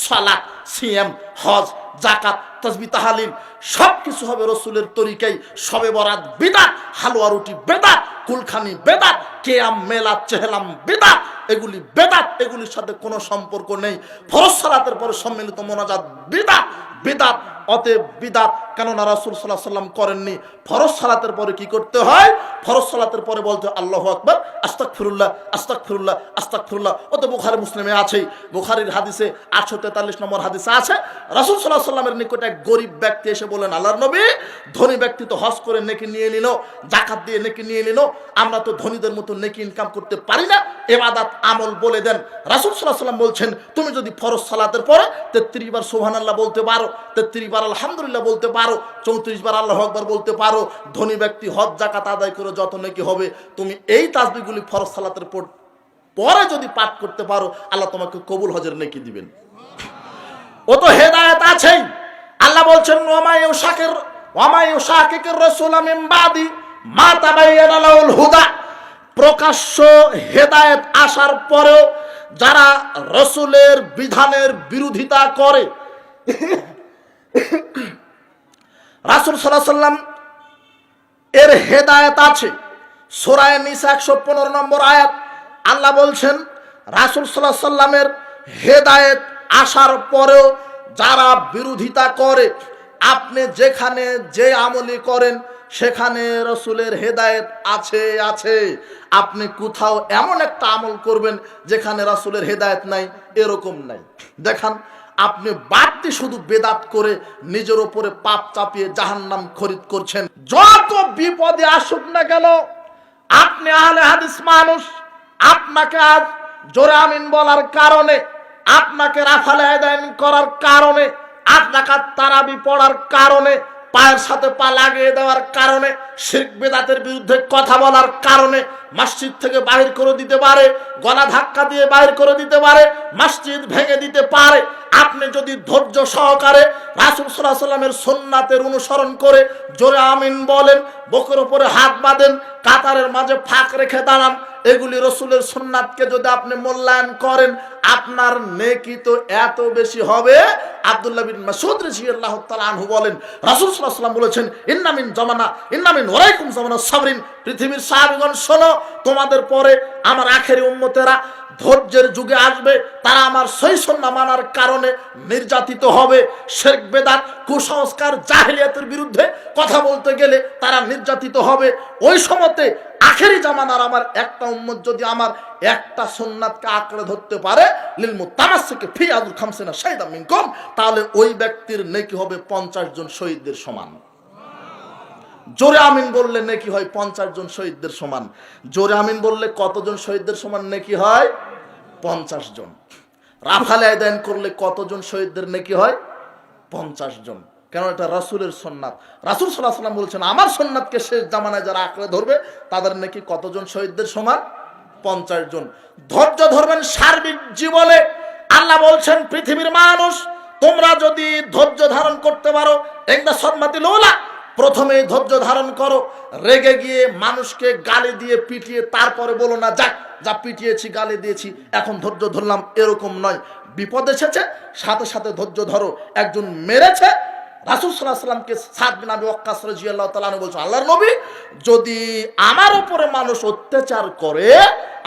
সালাত, সিয়াম, হজ, জাকাত, তাসবিহ, তাহলিল সবকিছু হবে রসুলের তরিকায়। শবে বরাত বিদআত, হালুয়া রুটি বেদাত, কুলখানি বেদাত, কিয়াম মেলাদ চেহলাম বেদাত, এগুলি বেদাত, এগুলির সাথে কোনো সম্পর্ক নেই। ফরজ সালাতের পরে সম্মিলিত মোনাজাত বিদআত, বিদআত। অতএব বিদআত, কেননা রাসূল সাল্লাল্লাহু আলাইহি ওয়াসাল্লাম করেননি। ফরজ সালাতের পরে কি করতে হয়? ফরজ সালাতের পরে বলতে হয় আল্লাহু আকবার, আস্তাগফিরুল্লাহ, আস্তাগফিরুল্লাহ, আস্তাগফিরুল্লাহ। ও তো বুখারী মুসলিমে আছেই। বুখারীর হাদিসে 843 নম্বর হাদিসে আছে, রাসূল সাল্লাল্লাহু আলাইহি ওয়াসাল্লামের নিকটে এক গরীব ব্যক্তি এসে বলেন, আল্লাহর নবী, ধনী ব্যক্তি তো হজ করে নেকি নিয়ে নিল, যাকাত দিয়ে নেকি নিয়ে নিল, আমরা তো ধনীদের মতো নেকি ইনকাম করতে পারি না, ইবাদত আমল বলে দেন। রাসূল সাল্লাল্লাহু আলাইহি ওয়াসাল্লাম বলছেন, তুমি যদি ফরজ সালাতের পরে 33 বার সুবহানাল্লাহ বলতে পারো, 33 বার আলহামদুলিল্লাহ বলতে পারো, 34 বার আল্লাহু আকবার বলতে পারো, ধনী ব্যক্তি হজ যাকাত আদায় করে যত নেকি হবে, তুমি এই তাসবিহগুলি ফরজ সালাতের পরে যদি পাঠ করতে পারো, আল্লাহ তোমাকে কবুল হজের নেকি দিবেন। ও তো হেদায়েত আছেই। আল্লাহ বলছেন, ওয়ামা ইউশাকিকির রাসূলা মিন বাদি মা তাবায়্যানা লাহুল হুদা। প্রকাশ্য হেদায়েত আসার পরেও যারা রাসূলের বিধানের বিরোধিতা করে, রাসূল সাল্লাল্লাহু আলাইহি ওয়াসাল্লাম এর হেদায়েত আছে। সূরা নিসা 115 নম্বর আয়াত আল্লাহ বলছেন, রাসূল সাল্লাল্লাহু আলাইহি ওয়াসাল্লামের হেদায়েত আসার পরেও যারা বিরোধিতা করে, আপনি যেখানে যে আমলি করেন সেখানে রাসূলের হেদায়েত আছে। আপনি কোথাও এমন একটা আমল করবেন যেখানে রাসূলের হেদায়েত নাই, এরকম নাই। দেখান, আপনি বাড়তি শুধু বেদাত করে নিজের উপরে পাপ চাপিয়ে জাহান্নাম খরিদ করছেন। যত বিপদে আসুক না কেন, আপনি আহলে হাদিস মানুষ, আপনাকে আজ জোরে আমিন বলার কারণে, আপনাকে রাফালে আদায় করার কারণে, 8 রাকাত তারাবি পড়ার কারণে, পায়ের সাথে পা লাগিয়ে দেওয়ার কারণে, শিরক বেদাতের বিরুদ্ধে কথা বলার কারণে মসজিদ থেকে বাহির করে দিতে পারে, গলা ধাক্কা দিয়ে বাহির করে দিতে পারে, মসজিদ ভেঙে দিতে পারে। আপনি যদি ধৈর্য সহকারে রাসূল সাল্লাল্লাহু আলাইহি ওয়াসাল্লামের সুন্নাতের অনুসরণ করে জোরে আমিন বলেন, বুকের উপরে হাত বাঁধেন, কাতারের মাঝে ফাঁক রেখে দাঁড়ান, এগুলি রাসূলের সুন্নাতকে যদি আপনি মূল্যায়ন করেন, আপনার নেকি তো এত বেশি হবে। আব্দুল্লাহ বিন মাসউদ রাদিয়াল্লাহু তাআলা আনহু বলেন, রাসূল সাল্লাল্লাহু আলাইহি ওয়াসাল্লাম বলেছেন, ইন্না মিন ওয়ারাইকুম জামানা সাবরিন। পৃথিবীর সাহাবীগণ শোনো, তোমাদের পরে আমার আখেরি উম্মতেরা ধৈর্যের যুগে আসবে, তারা আমার সহি সুন্নাহ মানার কারণে নির্যাতিত হবে। শিরক বেদাত কুসংস্কার জাহেলিয়াতের বিরুদ্ধে কথা বলতে গেলে তারা নির্যাতিত হবে। ওই সময়তে আখেরি জামানার আমার একটা উম্মত যদি আমার একটা সুন্নাতকে আঁকড়ে ধরতে পারে, লিল মুতামাসসিকি ফি আযুল খামসিনা শাহিদাম মিনকুম, তাহলে ওই ব্যক্তির নেকি হবে 50 জন শহীদদের সমান। জোরে আমিন বললে নেকি হয় 50 জন শহীদদের সমান। জোরে আমিন বললে কতজন শহীদদের সমান নেকি হয়? 50 জন। রাফালে আদায় করলে কতজন শহীদদের নেকি হয়? 50 জন। কেন? এটা রাসূলের সুন্নাত। রাসূল সাল্লাল্লাহু আলাইহি ওয়াসাল্লাম বলেছেন, আমার সুন্নাতকে শেষ জামানায় যারা আঁকড়ে ধরবে তাদের নেকি কতজন শহীদদের সমান? 50 জন। ধৈর্য ধরবেন সার্বিক জীবনে। আল্লাহ বলছেন, পৃথিবীর মানুষ, তোমরা যদি ধৈর্য ধারণ করতে পারো, একদা সদমাতিল উলা, প্রথমে ধৈর্য ধারণ করো। রেগে গিয়ে মানুষকে গালি দিয়ে পিটিয়ে তারপরে বলো না, যাক যা পিটিয়েছি গালি দিয়েছি এখন ধৈর্য ধরলাম, এরকম নয়। বিপদ এসেছে, সাথে সাথে ধৈর্য ধরো। একজন মেরেছে, রাসূল সাল্লাল্লাহু আলাইহি ওয়াসাল্লামকে সাদ বিন আবি ওয়াক্কাস রাদিয়াল্লাহু তাআলা আনহু বলছেন, আল্লাহর নবী, যদি আমার উপরে মানুষ অত্যাচার করে,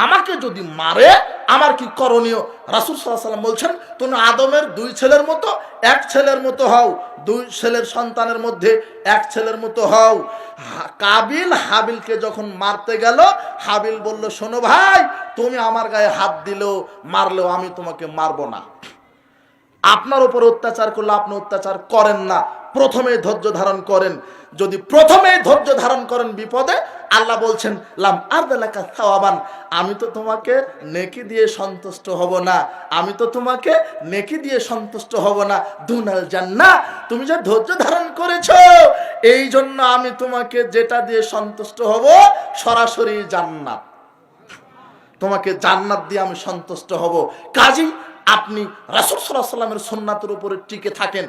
আমাকে যদি মারে, আমার কি করণীয়? রাসূল সাল্লাল্লাহু আলাইহি ওয়াসাল্লাম বলছেন, তুমি আদমের 2 ছেলের মতো 1 ছেলের মতো হও, 2 ছেলের সন্তানের মধ্যে 1 ছেলের মতো হও। কাবিল হাবিলকে যখন মারতে গেল, হাবিল বলল, শোনো ভাই, তুমি আমার গায়ে হাত দিলেও মারলেও আমি তোমাকে মারবো না। আপনার উপর অত্যাচার করলে আপনি অত্যাচার করেন না, প্রথমে ধৈর্য ধারণ করেন। যদি প্রথমে ধৈর্য ধারণ করেন বিপদে, আল্লাহ বলছেন, লাম আরদালাকা সাওয়াবান, আমি তো তোমাকে নেকি দিয়ে সন্তুষ্ট হব না, আমি তো তোমাকে নেকি দিয়ে সন্তুষ্ট হব না, দুনাল জান্নাহ, তুমি যে ধৈর্য ধারণ করেছো এই জন্য আমি তোমাকে যেটা দিয়ে সন্তুষ্ট হব, সরাসরি জান্নাত, তোমাকে জান্নাত দিয়ে আমি সন্তুষ্ট হব। কাজী আপনি রাসূল সাল্লাল্লাহু আলাইহি ওয়াসাল্লামের সুন্নাতের উপরে টিকে থাকেন।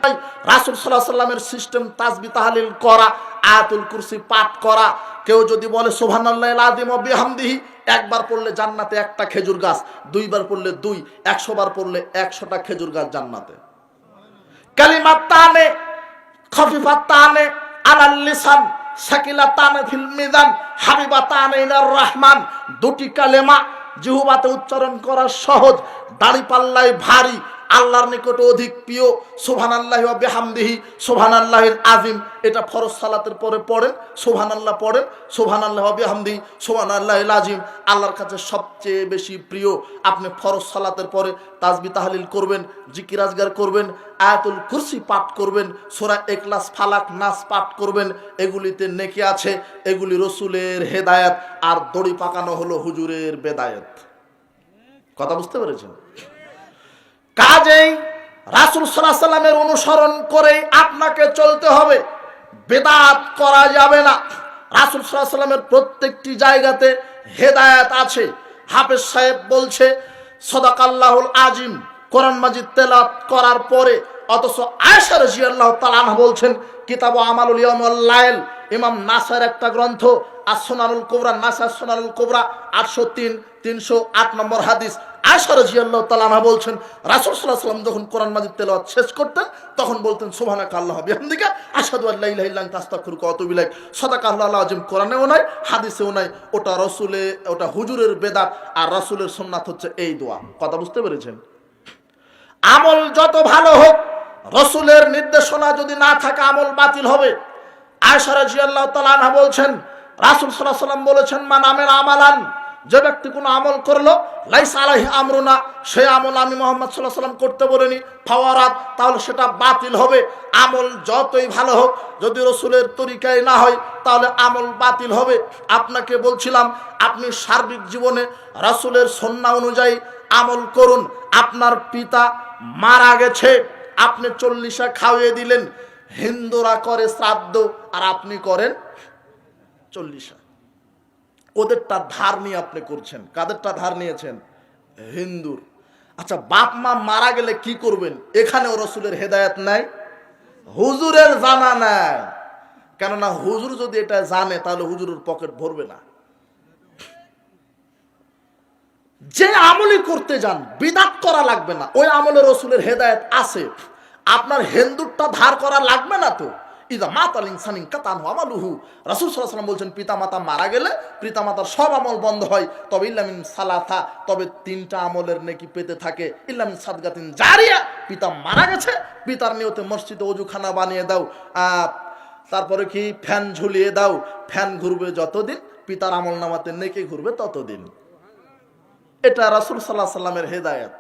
রাসূল সাল্লাল্লাহু আলাইহি ওয়াসাল্লামের সিস্টেম তাসবিহ তাহলিল করা, আয়াতুল কুরসি পাঠ করা। কেউ যদি বলে সুবহানাল্লাহিল আযীম ওয়া বিহামদিহি, একবার পড়লে জান্নাতে একটা খেজুর গাছ, দুইবার পড়লে 2, 100 বার পড়লে 100টা খেজুর গাছ জান্নাতে। কালিমাতানে খফিফাতানে আলাল লিসান সাকিলাতানে ফিল মিজান হাবিবাতানে ইলার রহমান। দুটি কালেমা জিহ্বাতে উচ্চারণ করা সহজ, দাড়িপাল্লায় ভারী, আল্লাহর নিকটে অধিক প্রিয়। সুবহানাল্লাহি ওয়া বিহামদিহি সুবহানাল্লাহিল আযীম। এটা ফরজ সালাতের পরে পড়েন, সুবহানাল্লাহ পড়েন, সুবহানাল্লাহি ওয়া বিহামদিহি সুবহানাল্লাহিল আযীম। আল্লাহর কাছে সবচেয়ে বেশি প্রিয়। আপনি ফরজ সালাতের পরে তাসবিহ তাহলিল করবেন, জিকির আজগার করবেন, আয়াতুল কুরসি পাঠ করবেন, সূরা ইখলাস ফালাক নাস পাঠ করবেন। এগুলিতে নেকি আছে। এগুলি রাসূলের হেদায়েত, আর দড়ি পাকানো হলো হুজুরের বেদায়েত। কথা বুঝতে পেরেছেন? কাজেই রাসূল সাল্লাল্লাহু আলাইহি সাল্লামের অনুসরণ করে আপনাকে চলতে হবে, বেদাত করা যাবে না। রাসূল সাল্লাল্লাহু আলাইহি সাল্লামের প্রত্যেকটি জায়গাতে হেদায়েত আছে। হাফেজ সাহেব বলছে সাদাকাল্লাহুল আজিম কোরআন মাজিদ তেলাওয়াত করার পরে, অথচ আয়েশা রাদিয়াল্লাহু তাআলা আনহা বলছেন কিতাবু আমালুল ইয়াউম ওয়াল লাইল, ইমাম নাসার একটা গ্রন্থ as-সুনানুল কুবরা, নাসার সুনানুল কুবরা 803 308 নম্বর হাদিস। আয়েশা রাদিয়াল্লাহু তাআলা আনহা বলছেন রাসূল সাল্লাল্লাহু আলাইহি ওয়াসাল্লাম যখন কোরআন মাজিদ তেলাওয়াত শেষ করতেন তখন বলতেন সুবহানাকাল্লাহি ওয়া বিহামদিকা আশহাদু আল্লা ইলাহা ইল্লা আনতা আস্তাগফিরুকা ওয়া আতুবু ইলাইক। সাদাকাল্লাহুল আযীম কোরআনেও নাই, হাদিসেও নাই। ওটা রাসূলে, ওটা হুজুরের বেদাত, আর রাসূলের সুন্নাত হচ্ছে এই দোয়া। কথা বুঝতে পেরেছেন? আমল যত ভালো হোক, রাসূলের নির্দেশনা যদি না থাকে আমল বাতিল হবে। আয়েশা রাদিয়াল্লাহু তাআলা আনহা বলছেন রাসূল সাল্লাল্লাহু আলাইহি ওয়াসাল্লাম বলেছেন মান আমিলা আমালান, যে ব্যক্তি কোনো আমল করলো লাইসা আলাইহি আমরুনা, সেই আমল আমি মুহাম্মদ সাল্লাল্লাহু আলাইহি ওয়াসাল্লাম করতে বলিনি, ফাওয়ারাত, তাহলে সেটা বাতিল হবে। আমল যতই ভালো হোক, যদি রাসূলের তরিকায় না হয় তাহলে আমল বাতিল হবে। আপনাকে বলছিলাম আপনি সার্বিক জীবনে রাসূলের সুন্নাহ অনুযায়ী আমল করুন। আপনার পিতা মারা গেছে, আপনি 40 খাওয়িয়ে দিলেন, হিন্দুরা করে শ্রাদ্ধ আর আপনি করেন 40। ওদেরটা ধার নিয়ে আপনি করছেন। কাদেরটা ধার নিয়েছেন? হিন্দুর। আচ্ছা, বাপ মা মারা গেলে কি করবেন? এখানেও রাসূলের হেদায়েত নাই, হুজুরের জানা নাই। কেননা হুজুর যদি এটা জানে তাহলে হুজুরের পকেট ভরবে না। যে আমলই করতে যান বিদআত করা লাগবে না, ওই আমলে রাসূলের হেদায়েত আছে। আপনার হিন্দুরটা ধার করা লাগবে না তো। ইদা মাতাল ইনসানিন কাতান আমালুহু, রাসূল সাল্লাল্লাহু আলাইহি ওয়াসাল্লাম বলছেন পিতামাতা মারা গেলে পিতামাতার সব আমল বন্ধ হয়, তবে ইল্লা মিন সালাথা, তবে 3টা আমলের নেকি পেতে থাকে। ইল্লা মিন সাদগাতিন জারিয়া, পিতা মারা গেছে, পিতার নিয়তে মসজিদে ওযুখানা বানিয়ে দাও, তারপরে কি ফ্যান ঝুলিয়ে দাও, ফ্যান ঘুরবে যতদিন, পিতার আমলনামাতে নেকি ঘুরবে ততদিন। এটা রাসূল সাল্লাল্লাহু আলাইহি ওয়াসাল্লামের হেদায়েত।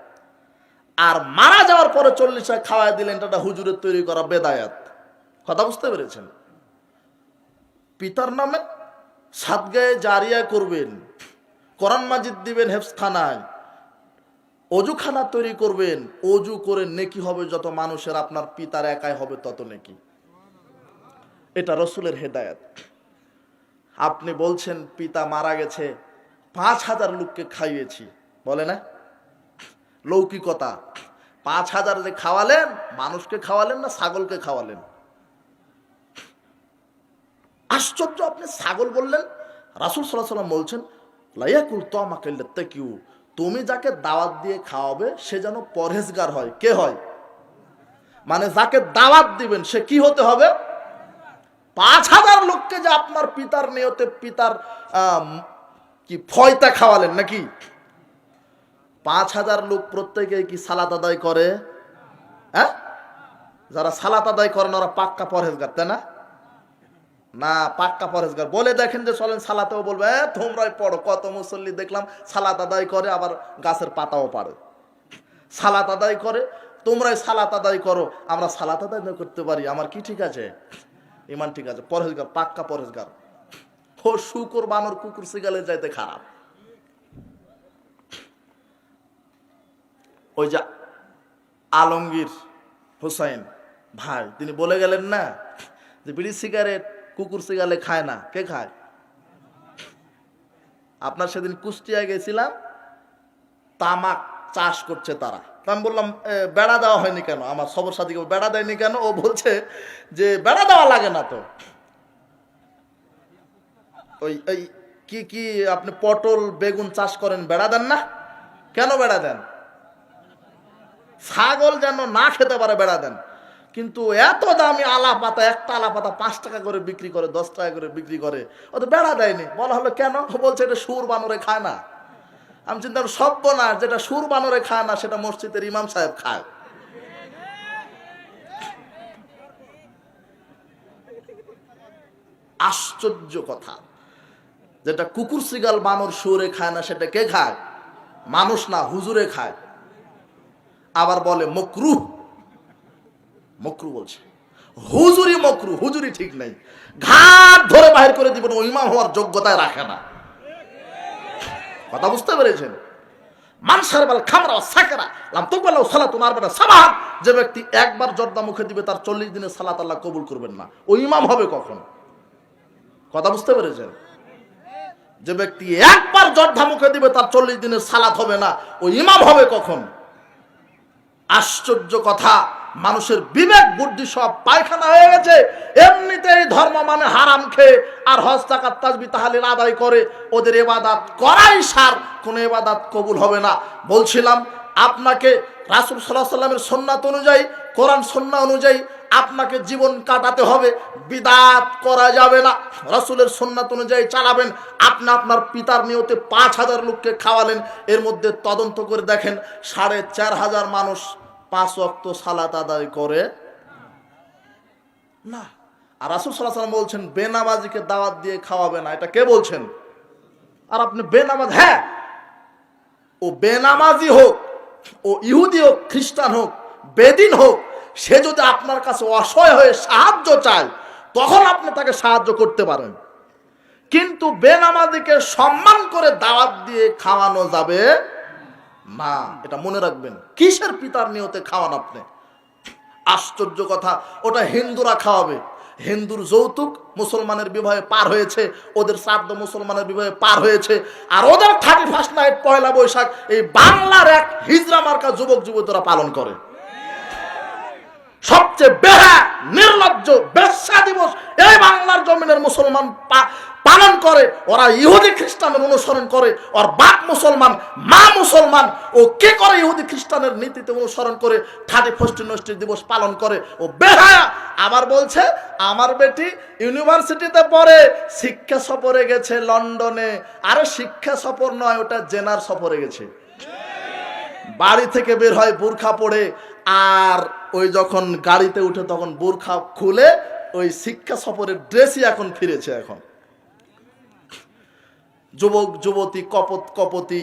আর মারা যাওয়ার পরে 40 খাওয়ায় দিলেন, এটা হুজুরের তৈরি করা বেদায়াত। কথা বুঝতে পেরেছেন? পিতার নামে সাদগায়ে জারিয়া করবেন, কোরআন মাজিদ দিবেন হেফজখানায়, ওযুখানা তৈরি করবেন, ওযু করে নেকি হবে যত মানুষের, আপনার পিতার একাই হবে তত নেকি। এটা রাসূলের হেদায়েত। আপনি বলছেন পিতা মারা গেছে, 5000 লোককে খাইয়েছি, বলে না লৌকিকতা। 5000 যে খাওয়ালেন, মানুষকে খাওয়ালেন না ছাগলকে খাওয়ালেন? আশ্চর্য, আপনি ছাগল বললেন। রাসূল সাল্লাল্লাহু আলাইহি ওয়াসাল্লাম বলছেন লায়াকুল তামাকা ইল্লা তাকিউ, তুমি যাকে দাওয়াত দিয়ে খাওয়াবে সে যেন পরহেজগার হয়। কে হয়? মানে যাকে দাওয়াত দিবেন সে কি হতে হবে? 5000 লোককে যে আপনার পিতার নিয়তে, পিতার কি ফয়তা খাওয়ালেন নাকি? 5000 লোক প্রত্যেকে কি সালাত আদায় করে? হ্যাঁ, যারা সালাত আদায় করেন ওরা পাক্কা পরহেজগার, তাই না? না, পাক্কা পরহেজগার। বলে দেখেন যে চলেন সালাতেও, বলবে তোমরাই পড়ো। কত মুসল্লি দেখলাম সালাত আদায় করে, আবার গাছের পাতাও পারে। সালাত আদায় করে, তোমরাই সালাত আদায় করো, আমরা সালাত আদায় না করতে পারি, আমার কি ঠিক আছে? ইমান ঠিক আছে। পরহেজগার, পাক্কা পরহেজগার। ও শুকর বানর কুকুর সিগালের যাইতে খারাপ। ওই যে আলমগীর হোসেন ভাই, তিনি বলে গেলেন না যে বিড়ি সিগারেট কুকুর সিগালে খায় না। কে খায়? আপনার সেদিন কুষ্টিয়ায় গেছিলাম, তামাক চাষ করছে তারা। আমি বললাম বেড়া দেওয়া হয়নি কেন? আমার সবর সাথীকে বেড়া দেয়নি কেন? ও বলছে যে বেড়া দেওয়া লাগে না তো, ওই কি কি আপনি পটল বেগুন চাষ করেন, বেড়া দেন না? কেন বেড়া দেন? ছাগল যেন না খেতে পারে বেড়া দেন। কিন্তু এত দামি আলা পাতা, একটা আলা পাতা 5 টাকা করে বিক্রি করে, 10 টাকা করে বিক্রি করে, ও তো বেড়া দেয়নি। বলা হলো কেন? বলছে এটা সুর বানরে খায় না। আমি চিন্তা করি সভ্য না, যেটা সুর বানরে খায় না সেটা মসজিদের ইমাম সাহেব খায়। আশ্চর্য কথা, যেটা কুকুর শিগাল বানর শুয়োরে খায় না সেটা কে খায়? মানুষ না, হুজুরে খায়। আবার বলে মকরুহ, মকরু বলছে। হুজুরি মকরু, হুজুরি ঠিক নাই, ঘাট ধরে বাহির করে দিবেন, ও ইমাম হওয়ার যোগ্যতায় রাখে না। কথা বুঝতে পেরেছেন? মানসার বাল খামরা সাকেরা লাম তুকবাল সালাতুন আরবানা সাবাহ, যে ব্যক্তি একবার জর্দা মুখে দিবে তার 40 দিনের সালাত আল্লাহ কবুল করবেন না। ও ইমাম হবে কখন? কথা বুঝতে পেরেছেন? যে ব্যক্তি একবার জর্দা মুখে দিবে তার 40 দিনের সালাত হবে না, ও ইমাম হবে কখন? আশ্চর্য কথা, মানুষের বিবেক বুদ্ধি সব পায়খানা হয়ে গেছে। এমনিতেই ধর্ম মানে হারাম খেয়ে আর হজ যাকাত তাসবিহ তাহলিল আদায় করে ওদের ইবাদত করাই সার, কোনো ইবাদত কবুল হবে না। বলছিলাম আপনাকে রাসূল সাল্লাল্লাহু আলাইহি ওয়াসাল্লামের সুন্নাত অনুযায়ী, কোরআন সুন্নাহ অনুযায়ী আপনাকে জীবন কাটাতে হবে, বিদআত করা যাবে না। রাসূলের সুন্নাত অনুযায়ী চালাবেন। আপনি আপনার পিতার নিয়তে 5000 লোককে খাওয়ালেন, এর মধ্যে তদন্ত করে দেখেন 4500 মানুষ 5 ওয়াক্ত সালাত আদায় করে না। আর রাসূল সাল্লাল্লাহু আলাইহি ওয়াসাল্লাম বলছেন বেনামাজিকে দাওয়াত দিয়ে খাওয়াবে না। এটা কে বলছেন? আর আপনি বেনামাজ, হ্যাঁ, ও বেনামাজি হোক, ও ইহুদি হোক, খ্রিস্টান হোক, বেদিন হোক, সে যদি আপনার কাছে অসহায় হয়ে সাহায্য চায় তখন আপনি তাকে সাহায্য করতে পারেন, কিন্তু বেনামাজিকে সম্মান করে দাওয়াত দিয়ে খাওয়ানো যাবে না। এটা মনে রাখবেন। কিসের পিতার নিয়তে খাওয়ান আপনি? আশ্চর্য কথা, ওটা হিন্দুরা খাওয়াবে। হিন্দুর যৌতুক মুসলমানের বিবাহে পার হয়েছে, ওদের শ্রাদ্ধ মুসলমানের বিবাহে পার হয়েছে, আর ওদের 31st নাইট, পয়লা বৈশাখ এই বাংলার এক হিজড়া মার্কা যুবক যুবতীরা পালন করে। সবচেয়ে বেহা নির্লজ্জ বেশ্যা দিবস এই বাংলার জমিনের মুসলমান পালন করে। ওরা ইহুদি খ্রিস্টানের অনুসরণ করে, ওর বাপ মুসলমান, মা মুসলমান, ও কি করে ইহুদি খ্রিস্টানের নীতিতে অনুসরণ করে 31st নৈষ্ঠ্য দিবস পালন করে। ও বেহায়া। আবার বলছে আমার বেটি ইউনিভার্সিটিতে পড়ে, শিক্ষা সফরে গেছে লন্ডনে। আরে শিক্ষা সফর নয়, ওটা জেনার সফরে গেছে। বাড়ি থেকে বের হয় বোরখা পরে, আর ওই যখন গাড়িতে উঠে তখন বোরখা খুলে ওই শিক্ষা সফরের ড্রেসই এখন ফিরেছে। এখন যুবক যুবতী, কপত কপতি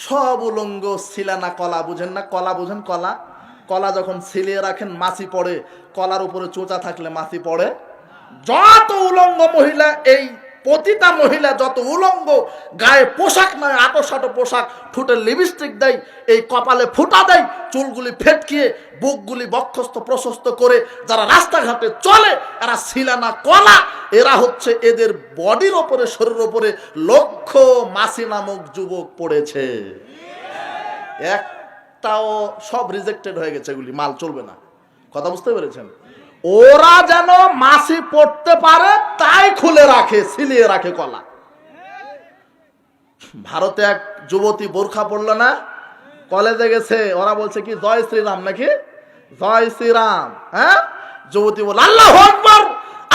সব উলঙ্গ, সিলানা কলা, বুঝেন না? কলা বুঝেন? কলা, কলা যখন ছিলিয়ে রাখেন মাছি পড়ে, কলার উপরে চোঁচা থাকলে মাছি পড়ে। যত উলঙ্গ মহিলা, এই প্রতিটা মহিলা যত উলঙ্গ, গায়ে পোশাক নয়, আটো পোশাক, ঠোঁটে লিপস্টিক দেয়, এই কপালে ফুটা দেয়, চুলগুলি ফেটকিয়ে বুকগুলি বক্ষস্থ প্রশস্ত করে যারা রাস্তাঘাটে চলে, এরা সিলানা কলা। এরা হচ্ছে, এদের বডির ওপরে, শরীরের ওপরে লক্ষ মাসি নামক যুবক পড়েছে। একটাও, সব রিজেক্টেড হয়ে গেছে, এগুলি মাল চলবে না। কথা বুঝতে পেরেছেন? ওরা যেন মাছি পড়তে পারে তাই খুলে রাখে, সিলিয়ে রাখে কলা। ভারতে এক যুবতী বোরখা পড়লো না, কলেজে গেছে, ওরা বলছে কি জয় শ্রীরাম, নাকি জয় শ্রীরাম। হ্যাঁ, যুবতী বলে আল্লাহু আকবার,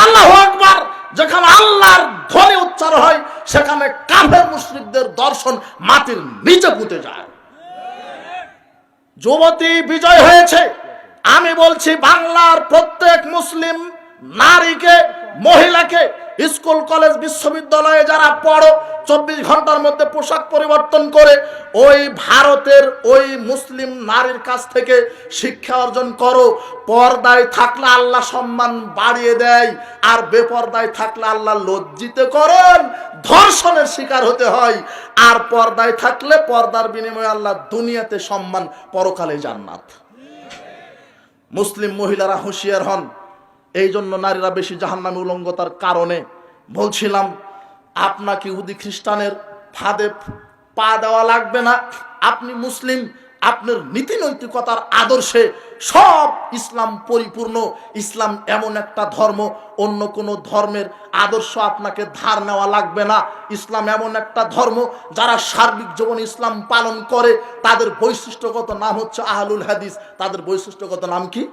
আল্লাহু আকবার। যেখানে আল্লাহর ধ্বনি উচ্চার হয় সেখানে কাফের মুশরিকদের দর্শন মাটির নিচে পুঁতে যায়। যুবতী বিজয় হয়েছে। আমি বলছি বাংলার প্রত্যেক মুসলিম নারীকে, মহিলাকে, স্কুল কলেজ বিশ্ববিদ্যালয়ে যারা পড়ো, 24 ঘন্টার মধ্যে পোশাক পরিবর্তন করে ওই ভারতের ওই মুসলিম নারীর কাছ থেকে শিক্ষা অর্জন করো। পর্দায় থাকলে আল্লাহ সম্মান বাড়িয়ে দেয়, আর বেপর্দায় থাকলে আল্লাহ লজ্জিত করেন, ধর্ষণের শিকার হতে হয়। আর পর্দায় থাকলে পর্দার বিনিময়ে আল্লাহ দুনিয়াতে সম্মান, পরকালে জান্নাত। মুসলিম মহিলারা হুঁশিয়ার হন। এই জন্য নারীরা বেশি জাহান্নামী উলঙ্গতার কারণে। বলছিলাম আপনাকে ইহুদি খ্রিস্টানের ফাঁদে পা দেওয়া লাগবে না। আপনি মুসলিম, আপনার নীতি নৈতিকতার আদর্শে সব ইসলাম পরিপূর্ণ। ইসলাম এমন একটা ধর্ম, অন্য কোনো ধর্মের আদর্শ আপনাকে ধার নেওয়া লাগবে না। ইসলাম এমন একটা ধর্ম, যারা সার্বিক জীবনে ইসলাম পালন করে তাদের বৈশিষ্ট্যগত নাম হচ্ছে আহলুল হাদিস। তাদের বৈশিষ্ট্যগত নাম কি?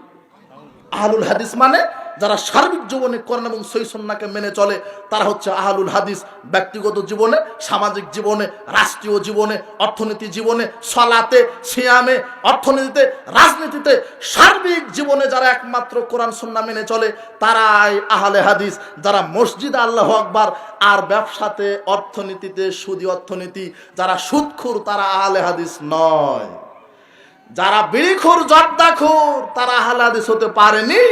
আহলুল হাদিস। মানে যারা সার্বিক জীবনে কোরআন এবং সহিহ সুন্নাহকে মেনে চলে তারা হচ্ছে আহলুল হাদিস। ব্যক্তিগত জীবনে, সামাজিক জীবনে, রাষ্ট্রীয় জীবনে, অর্থনীতি জীবনে, সালাতে, সিয়ামে, অর্থনীতিতে, রাজনীতিতে, সার্বিক জীবনে যারা একমাত্র কোরআন সুন্নাহ মেনে চলে তারাই আহলে হাদিস। যারা মসজিদে আল্লাহু আকবার আর ব্যবসাতে, অর্থনীতিতে, সুদি অর্থনীতি যারা সুদখোর তারা আহলে হাদিস নয়। যারা বিড়িখোর, জর্দাখোর তারা আহলে হাদিস হতে পারেনি।